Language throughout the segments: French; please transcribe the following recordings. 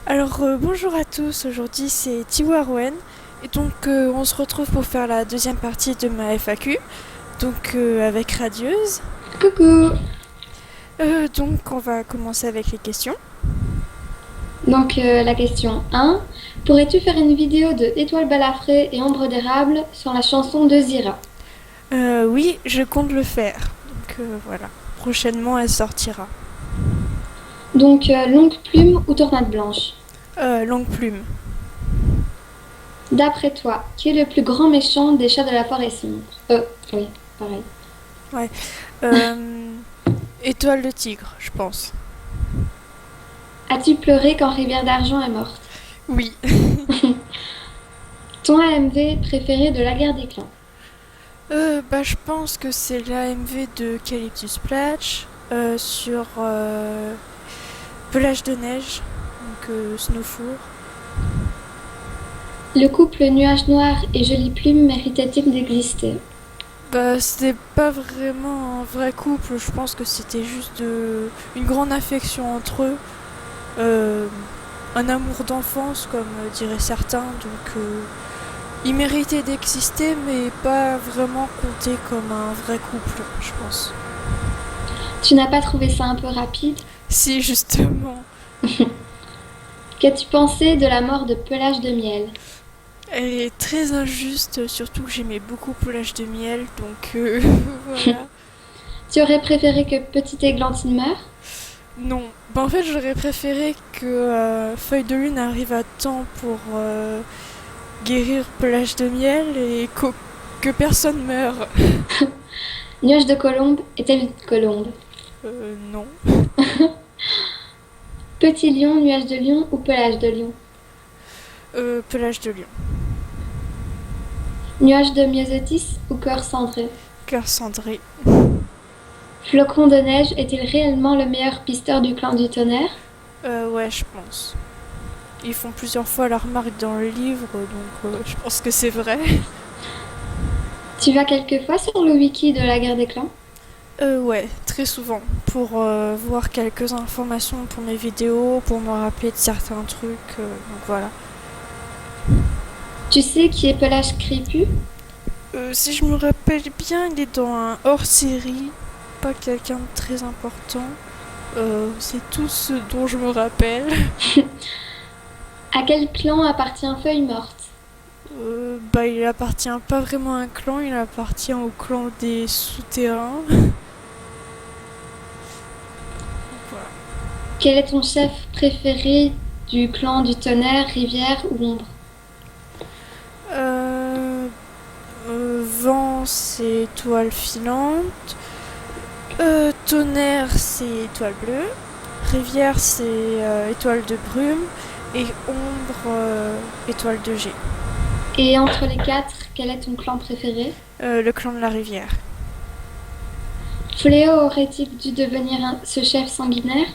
Alors bonjour à tous, aujourd'hui c'est Tiwarouen et donc on se retrouve pour faire la deuxième partie de ma FAQ, donc avec Radieuse. Coucou! Donc on va commencer avec les questions. Donc la question 1. Pourrais-tu faire une vidéo de Étoile Balafré et Ombre d'érable sur la chanson de Zira? Oui, je compte le faire, donc voilà, prochainement elle sortira. Donc Longue Plume ou Tornade Blanche? Longue plume. D'après toi, qui est le plus grand méchant des chats de la forêt sombre? Oui, pareil. Ouais. Euh, Étoile de tigre, je pense. As-tu pleuré quand Rivière d'Argent est morte? Oui. Ton AMV préféré de la guerre des clans? Je pense que c'est l'AMV de Calyptus Splash sur Pelage de neige, donc Snowfall. Le couple Nuage Noir et Jolie Plume méritait-il d'exister? C'était pas vraiment un vrai couple, je pense que c'était juste une grande affection entre eux. Euh, un amour d'enfance, comme diraient certains, donc ils méritaient d'exister, mais pas vraiment compter comme un vrai couple, je pense. Tu n'as pas trouvé ça un peu rapide? Si, justement. Qu'as-tu pensé de la mort de Pelage de Miel? Elle est très injuste, surtout que j'aimais beaucoup Pelage de miel, donc voilà. Tu aurais préféré que Petite Églantine meure? Non. En fait, j'aurais préféré que Feuille de Lune arrive à temps pour guérir Pelage de miel et que personne meure. Nuage de colombe est-elle une colombe? Non. Petit lion, nuage de lion ou pelage de lion? Pelage de lion. Nuage de myosotis ou cœur cendré? Cœur cendré. Flocon de neige est-il réellement le meilleur pisteur du clan du tonnerre? Ouais, je pense. Ils font plusieurs fois la remarque dans le livre, donc je pense que c'est vrai. Tu vas quelquefois sur le wiki de la guerre des clans? Ouais, très souvent. Pour voir quelques informations pour mes vidéos, pour me rappeler de certains trucs, donc voilà. Tu sais qui est Pelage Crépu? Si je me rappelle bien, il est dans un hors-série, pas quelqu'un de très important. C'est tout ce dont je me rappelle. À quel clan appartient Feuille Morte? Il appartient pas vraiment à un clan, il appartient au clan des souterrains. Voilà. Quel est ton chef préféré du clan du tonnerre, rivière ou ombre? Euh, Vent, c'est étoile filante. Tonnerre, c'est étoile bleue. Rivière, c'est étoile de brume. Et ombre, étoile de jet. Et entre les quatre, quel est ton clan préféré? Le clan de la rivière. Fléau aurait-il dû devenir ce chef sanguinaire?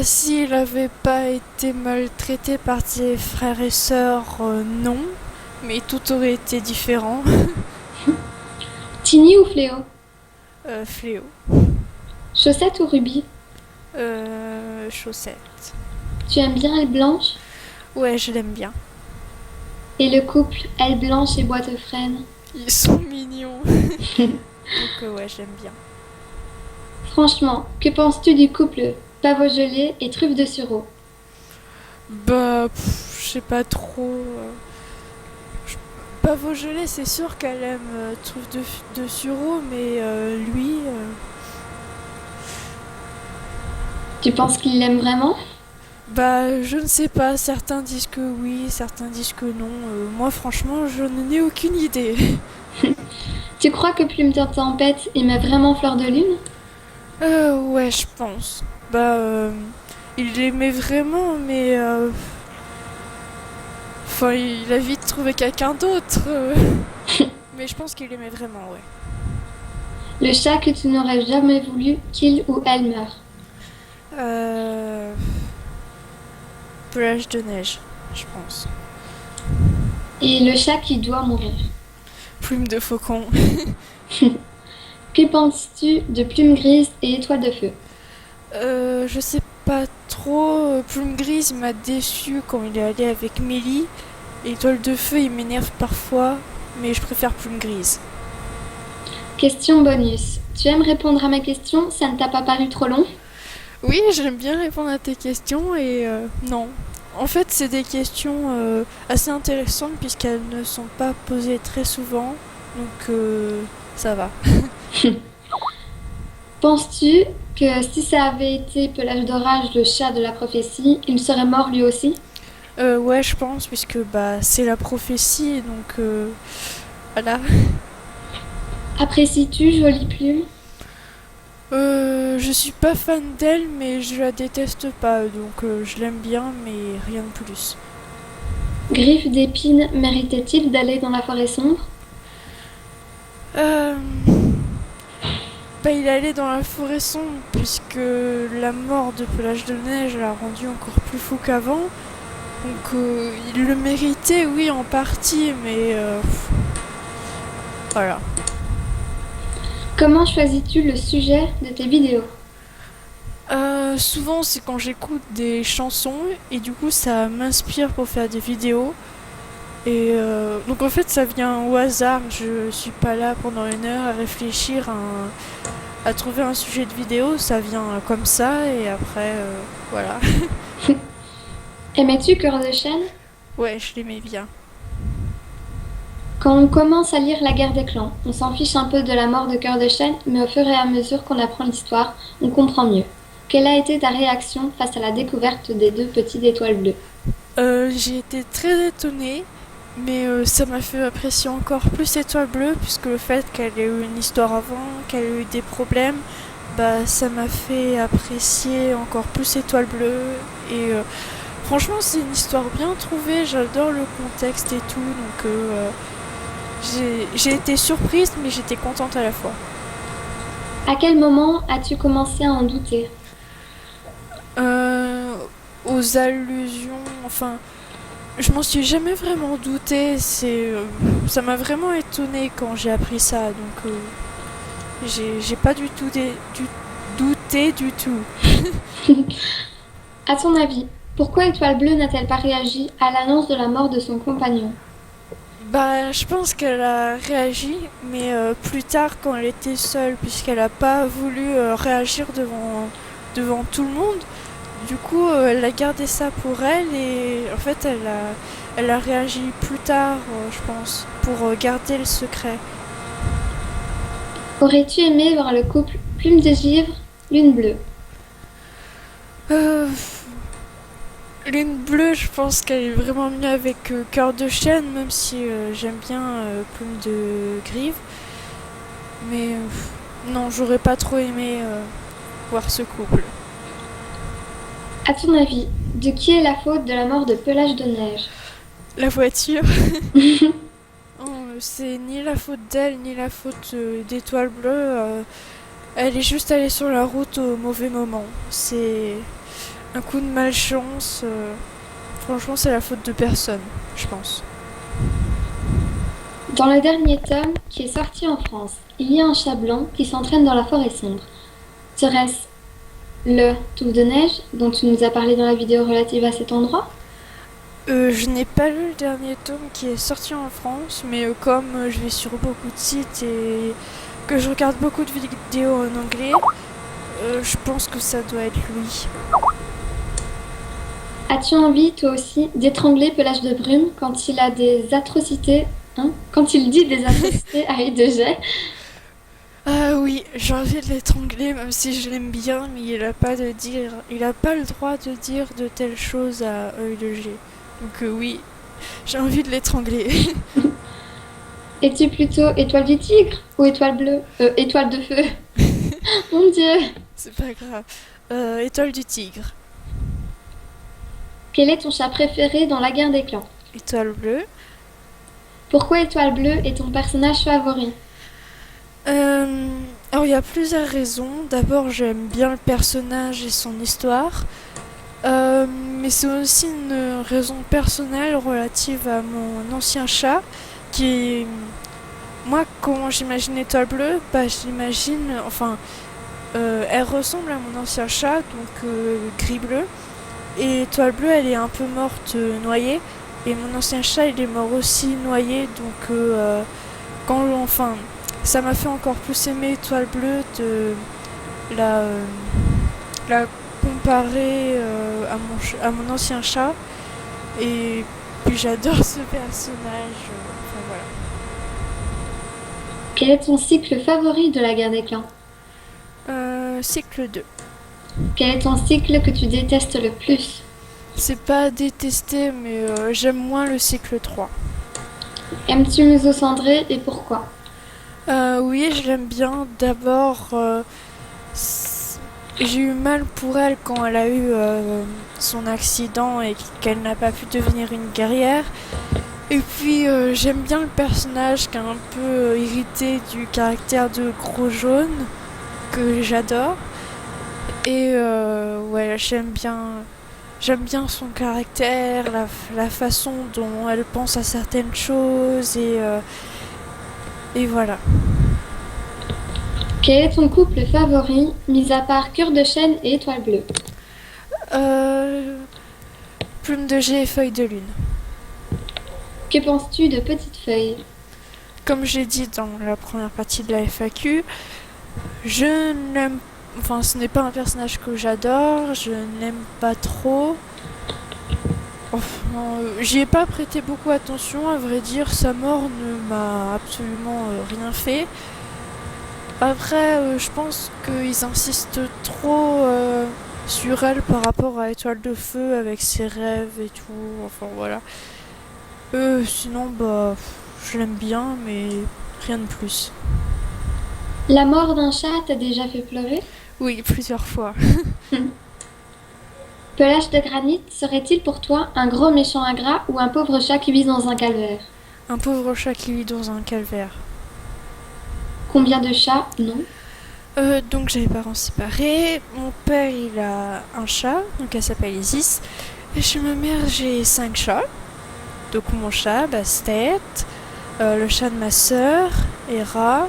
S'il avait pas été maltraité par ses frères et sœurs, non. Mais tout aurait été différent. Tini ou Fléau? Fléau. Chaussette ou Ruby? Chaussette. Tu aimes bien Elle Blanche? Ouais, je l'aime bien. Et le couple Elle Blanche et Boîte Frêne? Ils sont mignons. Donc ouais, j'aime bien. Franchement, que penses-tu du couple Pavot gelé et truffe de sureau? Je sais pas trop. Pavot gelé, c'est sûr qu'elle aime truffe de sureau, mais lui, Tu penses qu'il l'aime vraiment? je ne sais pas. Certains disent que oui, certains disent que non. Moi, franchement, je n'en ai aucune idée. Tu crois que Plume de Tempête aimait vraiment Fleur de Lune? Ouais, je pense. Il l'aimait vraiment, mais enfin, il a vite trouvé quelqu'un d'autre. Mais je pense qu'il l'aimait vraiment, ouais. Le chat que tu n'aurais jamais voulu qu'il ou elle meure. Euh... Pelage de neige, je pense. Et le chat qui doit mourir. Plume de faucon. Que penses-tu de Plume Grise et Étoile de Feu? Je sais pas trop. Plume Grise m'a déçu quand il est allé avec Mélie. Et Étoile de Feu, il m'énerve parfois, mais je préfère Plume Grise. Question bonus. Tu aimes répondre à mes questions? Ça ne t'a pas paru trop long? Oui, j'aime bien répondre à tes questions et non. En fait, c'est des questions assez intéressantes puisqu'elles ne sont pas posées très souvent, donc ça va. Penses-tu que si ça avait été Pelage d'Orage, le chat de la prophétie, il serait mort lui aussi? Ouais, je pense, puisque bah c'est la prophétie, donc voilà. Apprécies-tu Jolie Plume? Je suis pas fan d'elle, mais je la déteste pas, donc je l'aime bien, mais rien de plus. Griffe d'épine méritait-il d'aller dans la forêt sombre? Euh, Bah, il allait dans la forêt sombre, puisque la mort de Pelage de Neige l'a rendu encore plus fou qu'avant. Donc il le méritait, oui, en partie, mais voilà. Comment choisis-tu le sujet de tes vidéos? Souvent, c'est quand j'écoute des chansons et du coup, ça m'inspire pour faire des vidéos. Et donc en fait, ça vient au hasard. Je suis pas là pendant une heure à réfléchir à trouver un sujet de vidéo. Ça vient comme ça et après, voilà. Aimais-tu Cœur de Chêne? Ouais, je l'aimais bien. Quand on commence à lire La Guerre des clans, on s'en fiche un peu de la mort de Cœur de Chêne, mais au fur et à mesure qu'on apprend l'histoire, on comprend mieux. Quelle a été ta réaction face à la découverte des deux petites étoiles bleues? J'ai été très étonnée, mais ça m'a fait apprécier encore plus Étoile Bleue, puisque le fait qu'elle ait eu une histoire avant, qu'elle ait eu des problèmes, bah ça m'a fait apprécier encore plus Étoile Bleue. Et franchement, c'est une histoire bien trouvée, j'adore le contexte et tout, donc j'ai été surprise, mais j'étais contente à la fois. À quel moment as-tu commencé à en douter? Euh, Aux allusions, enfin, je m'en suis jamais vraiment doutée. Ça m'a vraiment étonnée quand j'ai appris ça. Donc, j'ai pas douté du tout. À ton avis, pourquoi Étoile Bleue n'a-t-elle pas réagi à l'annonce de la mort de son compagnon? Bah, je pense qu'elle a réagi, mais plus tard quand elle était seule, puisqu'elle a pas voulu réagir devant tout le monde. Du coup, elle a gardé ça pour elle et en fait, elle a réagi plus tard, je pense, pour garder le secret. Aurais-tu aimé voir le couple Plume de Givre, Lune Bleue? Euh, Lune bleue, je pense qu'elle est vraiment mieux avec Cœur de Chêne, même si j'aime bien Plume de Grive. Mais non, j'aurais pas trop aimé voir ce couple. À ton avis, de qui est la faute de la mort de Pelage de Neige? La voiture, oh, c'est ni la faute d'elle, ni la faute d'Étoile Bleue. Elle est juste allée sur la route au mauvais moment. C'est un coup de malchance. Franchement, c'est la faute de personne, je pense. Dans le dernier tome, qui est sorti en France, il y a un chat blanc qui s'entraîne dans la forêt sombre. Serait-ce le touffe de neige dont tu nous as parlé dans la vidéo relative à cet endroit? Je n'ai pas lu le dernier tome qui est sorti en France, mais comme je vais sur beaucoup de sites et que je regarde beaucoup de vidéos en anglais, je pense que ça doit être lui. As-tu envie, toi aussi, d'étrangler Pelage de Brume quand il a des atrocités, hein, quand il dit des atrocités à Edegey? Ah oui, j'ai envie de l'étrangler, même si je l'aime bien, mais il a pas le droit de dire de telles choses à œil de G. Donc oui, j'ai envie de l'étrangler. Es-tu plutôt étoile du tigre ou étoile bleue? Étoile de feu. Mon Dieu! C'est pas grave. Étoile du tigre. Quel est ton chat préféré dans La Guerre des clans? Étoile bleue. Pourquoi Étoile bleue est ton personnage favori? Euh, alors il y a plusieurs raisons. D'abord, j'aime bien le personnage et son histoire. Mais c'est aussi une raison personnelle relative à mon ancien chat qui, moi, quand j'imagine Étoile Bleue, bah j'imagine, enfin, elle ressemble à mon ancien chat, donc gris bleu. Et Étoile Bleue, elle est un peu morte noyée. Et mon ancien chat, il est mort aussi noyé. Donc, enfin, ça m'a fait encore plus aimer Étoile Bleue de la, la comparer à mon ancien chat. Et puis j'adore ce personnage. Enfin voilà. Quel est ton cycle favori de la guerre des clans? Cycle 2. Quel est ton cycle que tu détestes le plus? C'est pas à détester, mais j'aime moins le cycle 3. Aimes-tu Museau Cendré et pourquoi? Oui, je l'aime bien. D'abord, j'ai eu mal pour elle quand elle a eu son accident et qu'elle n'a pas pu devenir une guerrière. Et puis j'aime bien le personnage qui est un peu irrité du caractère de Gros Jaune, que j'adore. Et ouais, j'aime bien son caractère, la façon dont elle pense à certaines choses et voilà. Quel est ton couple favori, mis à part Cœur de Chêne et Étoile Bleue? Euh, Plume de Jet et Feuille de Lune. Que penses-tu de Petite Feuille? Comme j'ai dit dans la première partie de la FAQ, je n'aime enfin, ce n'est pas un personnage que j'adore, je n'aime pas trop. Enfin, j'y ai pas prêté beaucoup attention, à vrai dire, sa mort ne m'a absolument rien fait. Après, je pense qu'ils insistent trop sur elle par rapport à Étoile de Feu avec ses rêves et tout, enfin voilà. Sinon, bah, je l'aime bien, mais rien de plus. La mort d'un chat t'a déjà fait pleurer? Oui, plusieurs fois. Pelage de granit serait-il pour toi un gros méchant ingrat ou un pauvre chat qui vit dans un calvaire? Un pauvre chat qui vit dans un calvaire. Combien de chats? Non. Donc j'ai des parents séparés. Mon père il a un chat, donc elle s'appelle Isis. Et chez ma mère j'ai 5 chats. Donc mon chat, Bastet, le chat de ma sœur, Hera,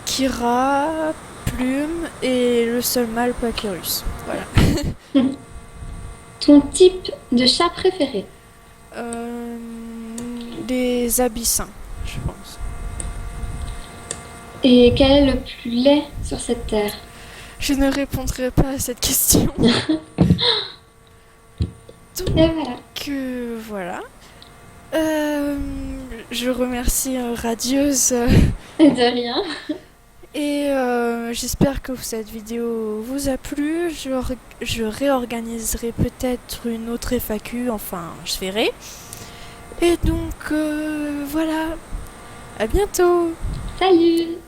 Kira, Plume et le seul mâle Papyrus. Voilà. Ton type de chat préféré? Euh, les abyssins, je pense. Et quel est le plus laid sur cette terre? Je ne répondrai pas à cette question. Et voilà. Voilà. Je remercie Radieuse De rien. et j'espère que cette vidéo vous a plu. Je réorganiserai peut-être une autre FAQ, enfin je verrai. Et donc voilà, à bientôt. Salut!